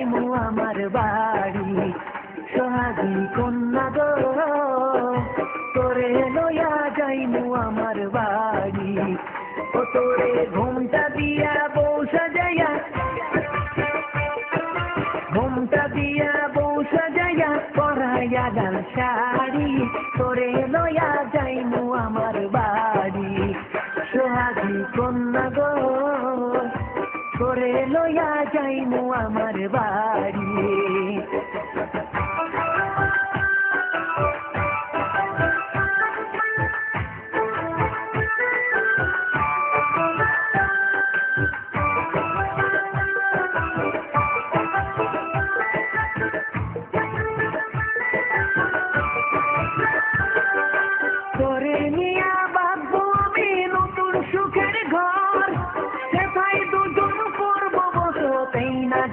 যাইমু আমার বাড়ি সোহাগী কন্যা গো তোরে লইয়া যাইমু আমার বাড়ি ও তোরে ঘুমটা দিয়া বউ সাজাইয়া পরাইয়া লাল শাড়ি তোরে লইয়া যাইমু আমার বাড়ি সোহাগী কন্যা গো তোরে লইয়া যাইমু আমার বাড়ি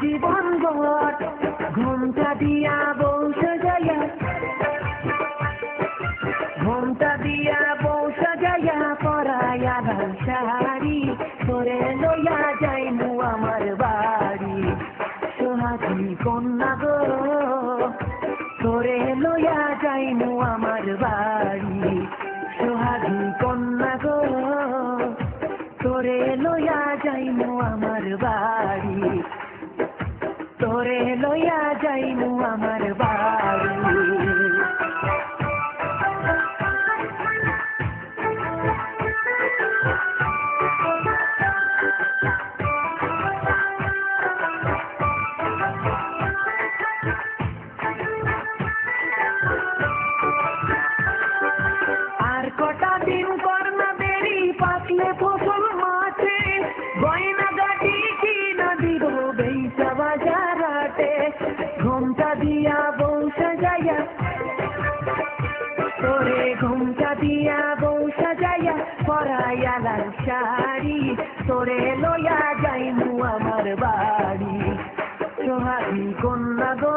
জীবন গড় ঘুমটা দিয়া বউ সাজাইয়া পরাইয়া লাল শাড়ি তোরে লইয়া যাইমু আমার বাড়ি সোহাগী কন্যা গো তোরে লইয়া যাইমু আমার বাড়ি সোহাগী কন্যা গো তোরে লইয়া যাইমু আমার বাড়ি তোরে লইয়া যাইমু আমার বাড়ি আর কটা দিন করনা দেরি পাকলে ফসল মাঠে গয়না গাটি কিনা দিব বেইসা বাজারাতে ঘুমটা দিয়া বউ সাজাইয়া তোরে ঘুমটা দিয়া বউ সাজাইয়া পরাইয়া লাল শাড়ি তোরে লইয়া যাইমু আমার বাড়ি সোহাগী কন্যা গো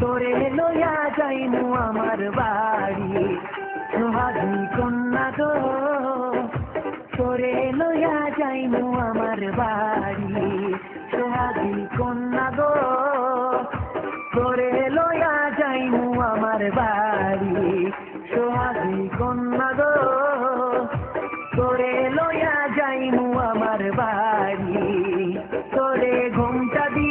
তোরে লইয়া যাইমু আমার বাড়ি সোহাগী কন্যা গো তোরে লইয়া যাইমু আমার বাড়ি সোহাগী কন্যা গো তোরে লইয়া যাইমু আমার বাড়ি সোহাগী কন্যা গো তোরে লইয়া যাইমু আমার বাড়ি তোরে ঘুমটা দিয়া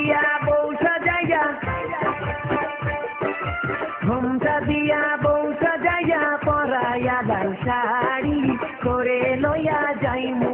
বউ সাজাইয়া পরাইয়া লাল শাড়ি তোরে লইয়া যাইমু